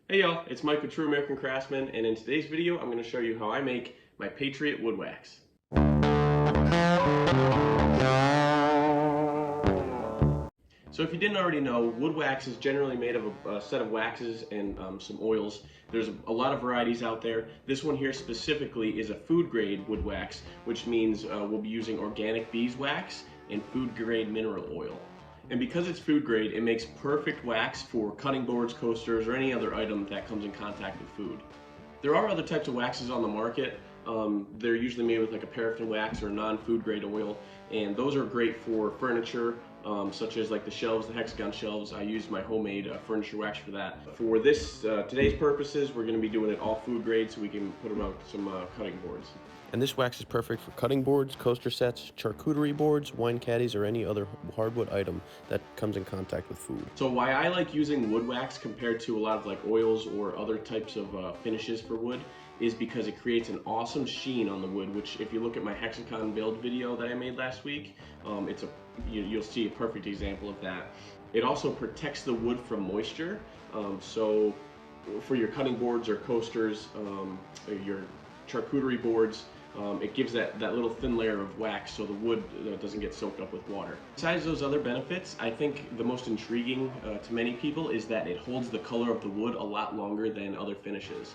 Hey y'all, it's Mike with True American Craftsman, and in today's video I'm going to show you how I make my Patriot wood wax. So if you didn't already know, wood wax is generally made of a set of waxes and some oils. There's a lot of varieties out there. This one here specifically is a food grade wood wax, which means we'll be using organic beeswax and food grade mineral oil. And because it's food grade, it makes perfect wax for cutting boards, coasters, or any other item that comes in contact with food. There are other types of waxes on the market. They're usually made with like a paraffin wax or non-food grade oil, and those are great for furniture, such as like the shelves, the hexagon shelves. I use my homemade furniture wax for that. For this today's purposes, we're going to be doing it all food grade so we can put it on some cutting boards. And this wax is perfect for cutting boards, coaster sets, charcuterie boards, wine caddies, or any other hardwood item that comes in contact with food. So why I like using wood wax compared to a lot of like oils or other types of finishes for wood is because it creates an awesome sheen on the wood, which if you look at my hexagon build video that I made last week, you'll see a perfect example of that. It also protects the wood from moisture, so for your cutting boards or coasters, or your charcuterie boards, it gives that little thin layer of wax so the wood doesn't get soaked up with water. Besides those other benefits, I think the most intriguing to many people is that it holds the color of the wood a lot longer than other finishes.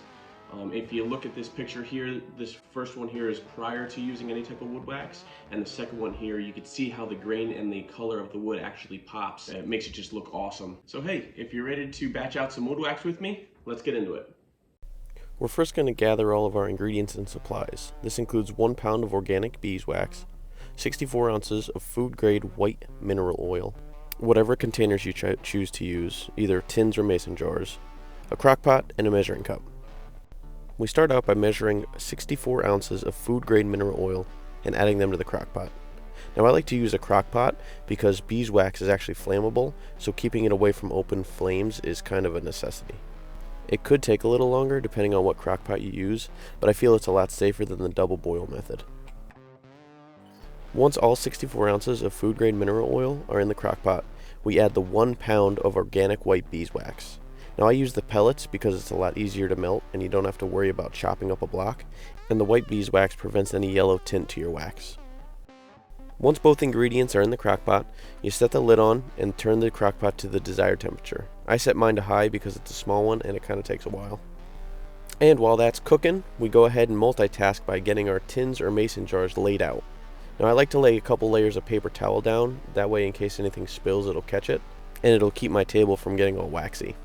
If you look at this picture here, this first one here is prior to using any type of wood wax, and the second one here, you can see how the grain and the color of the wood actually pops. It makes it just look awesome. So hey, if you're ready to batch out some wood wax with me, let's get into it. We're first going to gather all of our ingredients and supplies. This includes 1 pound of organic beeswax, 64 ounces of food-grade white mineral oil, whatever containers you choose to use, either tins or mason jars, a crock pot, and a measuring cup. We start out by measuring 64 ounces of food-grade mineral oil and adding them to the crock pot. Now I like to use a crock pot because beeswax is actually flammable, so keeping it away from open flames is kind of a necessity. It could take a little longer depending on what crock pot you use, but I feel it's a lot safer than the double boil method. Once all 64 ounces of food grade mineral oil are in the crock pot, we add the 1 pound of organic white beeswax. Now I use the pellets because it's a lot easier to melt and you don't have to worry about chopping up a block, and the white beeswax prevents any yellow tint to your wax. Once both ingredients are in the crock pot, you set the lid on and turn the crock pot to the desired temperature. I set mine to high because it's a small one and it kind of takes a while. And while that's cooking, we go ahead and multitask by getting our tins or mason jars laid out. Now I like to lay a couple layers of paper towel down, that way in case anything spills it'll catch it, and it'll keep my table from getting all waxy.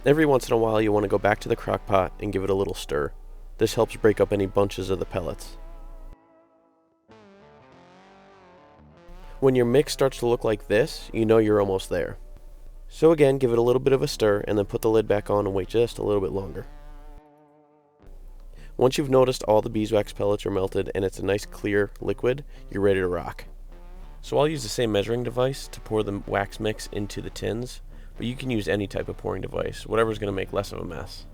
Every once in a while you want to go back to the crock pot and give it a little stir. This helps break up any bunches of the pellets. When your mix starts to look like this, you know you're almost there. So again, give it a little bit of a stir and then put the lid back on and wait just a little bit longer. Once you've noticed all the beeswax pellets are melted and it's a nice clear liquid, you're ready to rock. So I'll use the same measuring device to pour the wax mix into the tins, but you can use any type of pouring device, whatever's going to make less of a mess.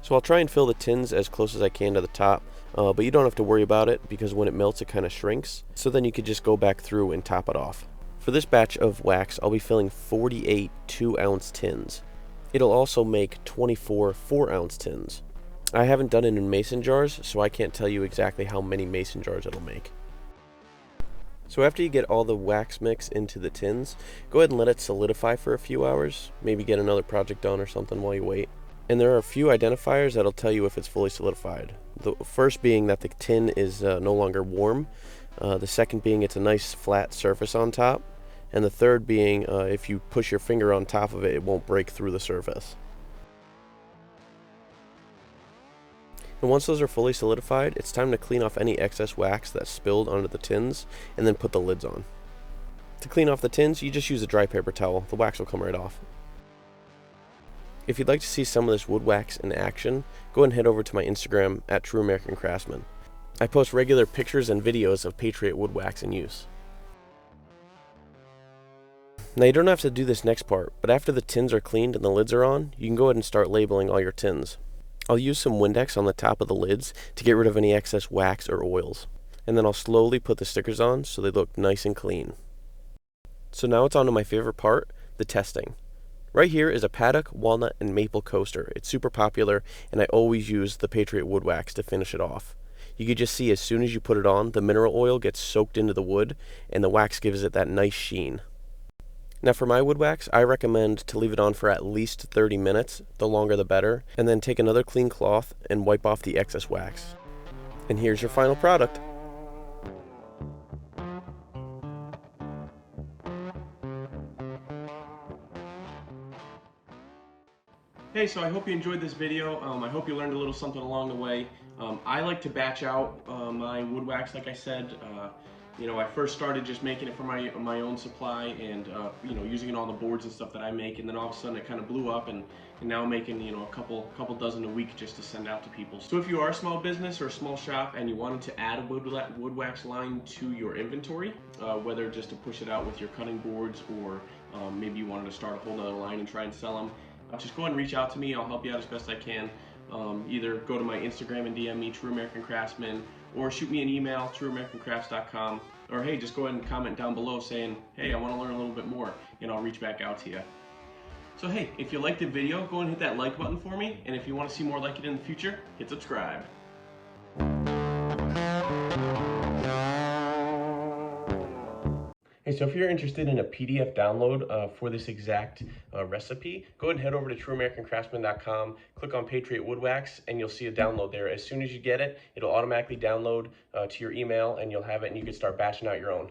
So I'll try and fill the tins as close as I can to the top, but you don't have to worry about it because when it melts it kind of shrinks, so then you could just go back through and top it off. For this batch of wax, I'll be filling 48 2-ounce tins. It'll also make 24 4-ounce tins. I haven't done it in mason jars, so I can't tell you exactly how many mason jars it'll make. So after you get all the wax mix into the tins, go ahead and let it solidify for a few hours, maybe get another project done or something while you wait. And there are a few identifiers that'll tell you if it's fully solidified. The first being that the tin is no longer warm, the second being it's a nice flat surface on top, and the third being if you push your finger on top of it, it won't break through the surface. And once those are fully solidified, it's time to clean off any excess wax that spilled onto the tins and then put the lids on. To clean off the tins, you just use a dry paper towel. The wax will come right off. If you'd like to see some of this wood wax in action, go ahead and head over to my Instagram at True American Craftsman. I post regular pictures and videos of Patriot wood wax in use. Now you don't have to do this next part, but after the tins are cleaned and the lids are on, you can go ahead and start labeling all your tins. I'll use some Windex on the top of the lids to get rid of any excess wax or oils, and then I'll slowly put the stickers on so they look nice and clean. So now it's on to my favorite part, the testing. Right here is a paddock, walnut, and maple coaster. It's super popular, and I always use the Patriot wood wax to finish it off. You can just see as soon as you put it on, the mineral oil gets soaked into the wood, and the wax gives it that nice sheen. Now for my wood wax, I recommend to leave it on for at least 30 minutes, the longer the better, and then take another clean cloth and wipe off the excess wax. And here's your final product. Hey, so I hope you enjoyed this video. I hope you learned a little something along the way. I like to batch out my wood wax, like I said. You know, I first started just making it for my own supply and, you know, using it on the boards and stuff that I make, and then all of a sudden it kind of blew up, and now I'm making, you know, a couple dozen a week just to send out to people. So if you are a small business or a small shop and you wanted to add a wood wax line to your inventory, whether just to push it out with your cutting boards or maybe you wanted to start a whole nother line and try and sell them, just go ahead and reach out to me. I'll help you out as best I can. Either go to my Instagram and DM me, True American Craftsman, or shoot me an email, trueamericancrafts.com, or hey, just go ahead and comment down below saying, hey, I want to learn a little bit more, and I'll reach back out to you. So hey, if you liked the video, go and hit that like button for me, and if you want to see more like it in the future, hit subscribe. Hey, so if you're interested in a PDF download for this exact recipe, go ahead and head over to trueamericancraftsman.com, click on Patriot Wood Wax, and you'll see a download there. As soon as you get it, it'll automatically download to your email, and you'll have it, and you can start batching out your own.